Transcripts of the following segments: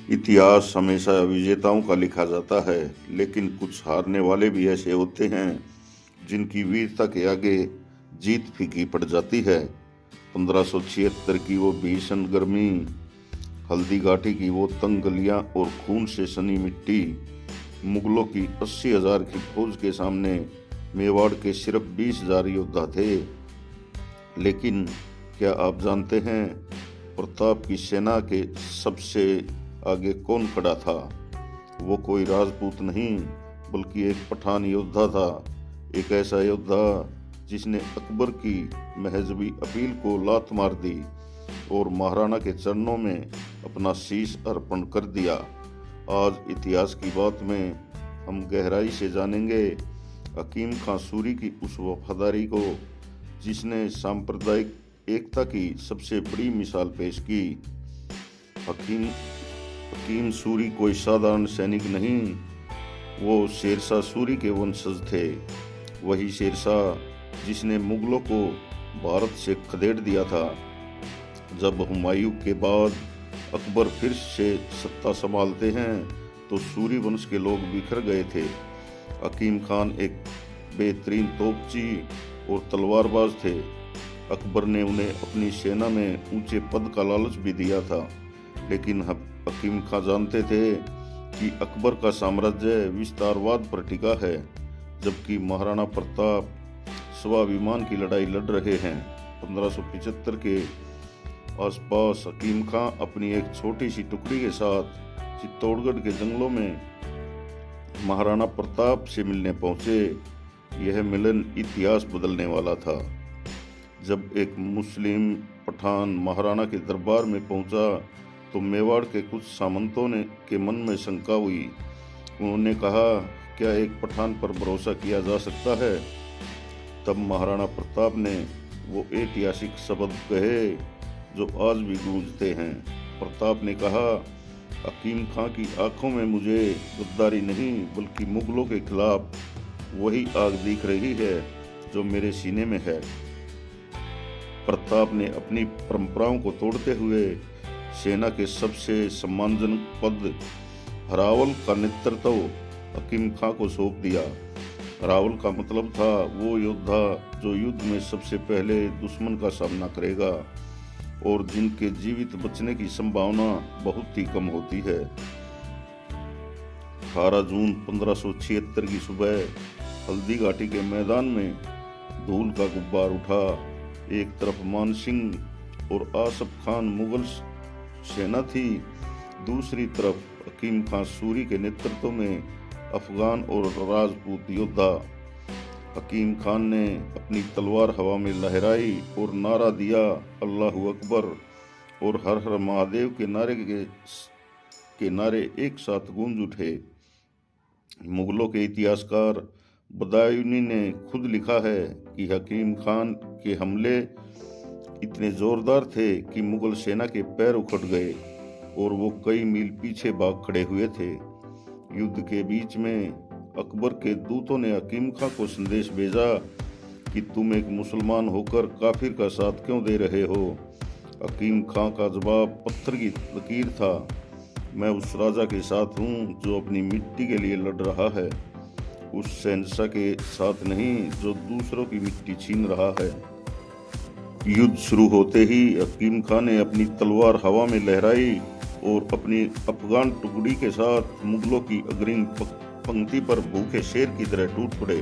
इतिहास हमेशा विजेताओं का लिखा जाता है, लेकिन कुछ हारने वाले भी ऐसे होते हैं जिनकी वीरता के आगे जीत फीकी पड़ जाती है। 1576 की वो भीषण गर्मी, हल्दी घाटी की वो तंग गलियां और खून से सनी मिट्टी, मुगलों की 80,000 की फौज के सामने मेवाड़ के सिर्फ 20,000 योद्धा थे। लेकिन क्या आप जानते हैं प्रताप की सेना के सबसे आगे कौन खड़ा था? वो कोई राजपूत नहीं, बल्कि एक पठान योद्धा था। एक ऐसा योद्धा जिसने अकबर की महजबी अपील को लात मार दी और महाराणा के चरणों में अपना शीश अर्पण कर दिया। आज इतिहास की बात में हम गहराई से जानेंगे हकीम खां सूरी की उस वफादारी को जिसने सांप्रदायिक एकता की सबसे बड़ी मिसाल पेश की। हकीम सूरी कोई साधारण सैनिक नहीं, वो शेरशाह सूरी के वंशज थे। वही शेरशाह जिसने मुगलों को भारत से खदेड़ दिया था। जब हुमायूं के बाद अकबर फिर से सत्ता संभालते हैं तो सूरी वंश के लोग बिखर गए थे। हकीम खान एक बेहतरीन तोपची और तलवारबाज थे। अकबर ने उन्हें अपनी सेना में ऊंचे पद का लालच भी दिया था, लेकिन हकीम खां जानते थे कि अकबर का साम्राज्य विस्तारवाद पर टिका है, जबकि महाराणा प्रताप स्वाभिमान की लड़ाई लड़ रहे हैं। 1575 के आसपास हकीम खां अपनी एक छोटी सी टुकड़ी के साथ चित्तौड़गढ़ के जंगलों में महाराणा प्रताप से मिलने पहुंचे। यह मिलन इतिहास बदलने वाला था। जब एक मुस्लिम पठान महाराणा के दरबार में पहुंचा तो मेवाड़ के कुछ सामंतों के मन में शंका हुई। उन्होंने कहा, क्या एक पठान पर भरोसा किया जा सकता है? तब महाराणा प्रताप ने वो ऐतिहासिक शब्द कहे जो आज भी गूंजते हैं। प्रताप ने कहा, हकीम खां की आंखों में मुझे गद्दारी नहीं बल्कि मुगलों के खिलाफ वही आग दिख रही है जो मेरे सीने में है। प्रताप ने अपनी परंपराओं को तोड़ते हुए सेना के सबसे सम्मानजनक पद हरावल का नेतृत्व हकीम खां को सौंप दिया। हरावल का मतलब था वो योद्धा जो युद्ध में सबसे पहले दुश्मन का सामना करेगा और जिनके जीवित बचने की संभावना बहुत ही कम होती है। 18 जून 1576 की सुबह हल्दी घाटी के मैदान में धूल का गुब्बार उठा। एक तरफ मान सिंह और आसफ खान मुगल सेना थी, दूसरी तरफ हकीम खां सूरी के नेतृत्व में अफगान और राजपूत योद्धा। हकीम खान ने अपनी तलवार हवा में लहराई और नारा दिया, अल्लाहू अकबर, और हर हर महादेव के नारे एक साथ गूंज उठे। मुगलों के इतिहासकार बदायूनी ने खुद लिखा है कि हकीम खान के हमले इतने जोरदार थे कि मुगल सेना के पैर उखड़ गए और वो कई मील पीछे भाग खड़े हुए थे। युद्ध के बीच में अकबर के दूतों ने हकीम खां को संदेश भेजा कि तुम एक मुसलमान होकर काफिर का साथ क्यों दे रहे हो? हकीम खां का जवाब पत्थर की लकीर था, मैं उस राजा के साथ हूँ जो अपनी मिट्टी के लिए लड़ रहा है, उस शहंशाह के साथ नहीं जो दूसरों की मिट्टी छीन रहा है। युद्ध शुरू होते ही हकीम खां ने अपनी तलवार हवा में लहराई और अपनी अफगान टुकड़ी के साथ मुगलों की अग्रिम पंक्ति पर भूखे शेर की तरह टूट पड़े।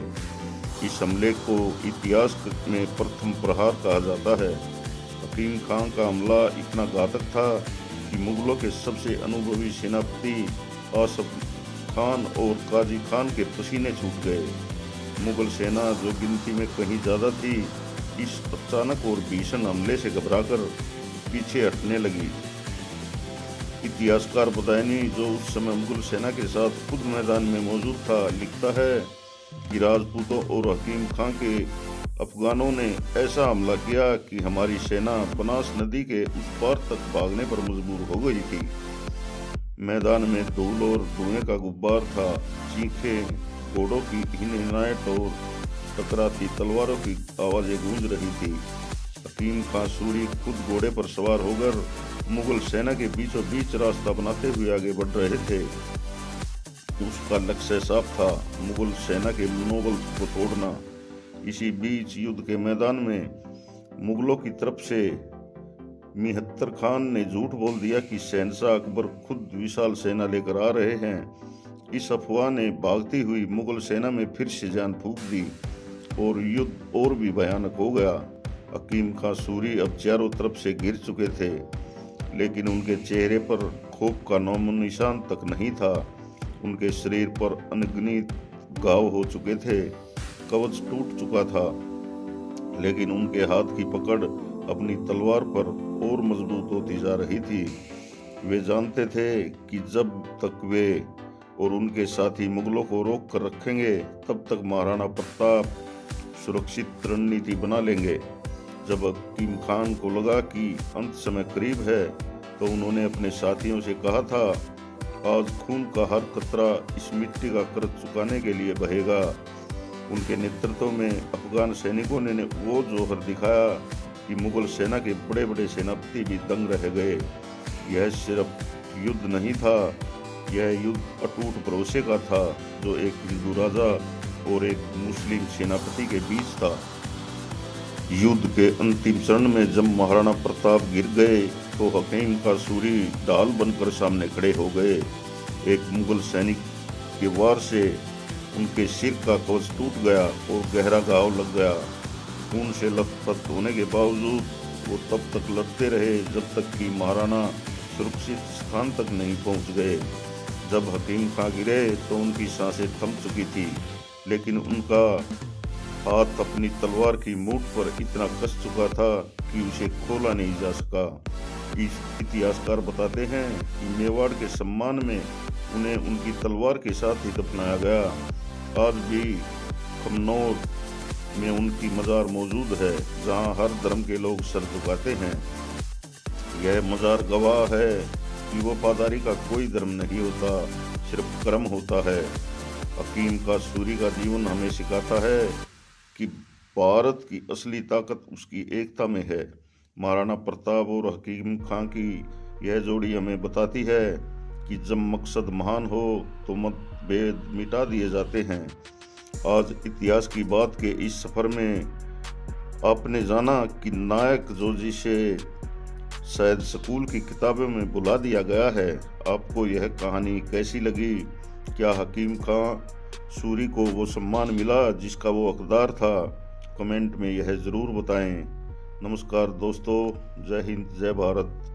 इस हमले को इतिहास में प्रथम प्रहार कहा जाता है। हकीम खां का हमला इतना घातक था कि मुगलों के सबसे अनुभवी सेनापति आसफ खान और काजी खान के पसीने छूट गए। मुगल सेना जो गिनती में कहीं ज्यादा थी, इस अचानक और भीषण हमले से घबराकर पीछे हटने लगी। इतिहासकार बदायूनी, जो उस समय मुगल सेना के साथ खुद मैदान में मौजूद था, लिखता है कि राजपूतों और हकीम खां के अफगानों ने ऐसा हमला किया कि हमारी सेना बनास नदी के उस पार तक भागने पर मजबूर हो गई थी। मैदान में धूल और धुएं का गुब्बार था, चीखें, घोड़ों की हिनहिनाहट और टकराती तलवारों की आवाजें गूंज रही थी। हकीम खां सूरी खुद घोड़े पर सवार होकर मुगल सेना के बीचों बीच रास्ता बनाते हुए आगे बढ़ रहे थे। उसका लक्ष्य साफ था, मुगल सेना के मनोबल को तोड़ना। इसी बीच युद्ध के मैदान में मुगलों की तरफ से मिहत्तर खान ने झूठ बोल दिया कि शहंशाह अकबर खुद विशाल सेना लेकर आ रहे हैं। इस अफवाह ने भागती हुई मुगल सेना में फिर से जान फूंक दी और युद्ध और भी भयानक हो गया। हकीम खां सूरी अब चारों तरफ से घिर चुके थे, लेकिन उनके चेहरे पर खौफ का नामो निशान तक नहीं था। उनके शरीर पर अनगिनत घाव हो चुके थे, कवच टूट चुका था, लेकिन उनके हाथ की पकड़ अपनी तलवार पर और मजबूत होती जा रही थी। वे जानते थे कि जब तक वे और उनके साथी मुगलों को रोक कर रखेंगे, तब तक महाराणा प्रताप सुरक्षित रणनीति बना लेंगे। जब हकीम खान को लगा कि अंत समय करीब है, तो उन्होंने अपने साथियों से कहा था, आज खून का हर कतरा इस मिट्टी का कर्ज चुकाने के लिए बहेगा। उनके नेतृत्व में अफगान सैनिकों ने वो जौहर दिखाया कि मुगल सेना के बड़े बड़े सेनापति भी दंग रह गए। यह सिर्फ युद्ध नहीं था, यह युद्ध अटूट भरोसे का था, जो एक हिंदू राजा और एक मुस्लिम सेनापति के बीच था। युद्ध के अंतिम चरण में जब महाराणा प्रताप गिर गए, तो हकीम खां सूरी ढाल बनकर सामने खड़े हो गए। एक मुगल सैनिक के वार से उनके सिर का कवच टूट गया और गहरा घाव लग गया। खून से लथपथ होने के बावजूद वो तब तक लड़ते रहे जब तक कि महाराणा सुरक्षित स्थान तक नहीं पहुंच गए। जब हकीम खां गिरे तो उनकी सांसें थम चुकी थी, लेकिन उनका हाथ अपनी तलवार की मूठ पर इतना कस चुका था कि उसे खोला नहीं जा सका। इतिहासकार बताते हैं कि मेवाड़ के सम्मान में उन्हें उनकी तलवार के साथ ही दफनाया गया। आज भी कन्नौज में उनकी मजार मौजूद है, जहां हर धर्म के लोग सर झुकाते हैं। यह मजार गवाह है कि वफादारी का कोई धर्म नहीं होता, सिर्फ कर्म होता है। हकीम खां सूरी का जीवन हमें सिखाता है कि भारत की असली ताकत उसकी एकता में है। महाराणा प्रताप और हकीम खां की यह जोड़ी हमें बताती है कि जब मकसद महान हो तो मतभेद मिटा दिए जाते हैं। आज इतिहास की बात के इस सफर में आपने जाना कि नायक जो जिसे शायद स्कूल की किताबों में बुला दिया गया है। आपको यह कहानी कैसी लगी? क्या हकीम खां सूरी को वो सम्मान मिला जिसका वो हकदार था? कमेंट में यह ज़रूर बताएं। नमस्कार दोस्तों, जय हिंद, जय भारत।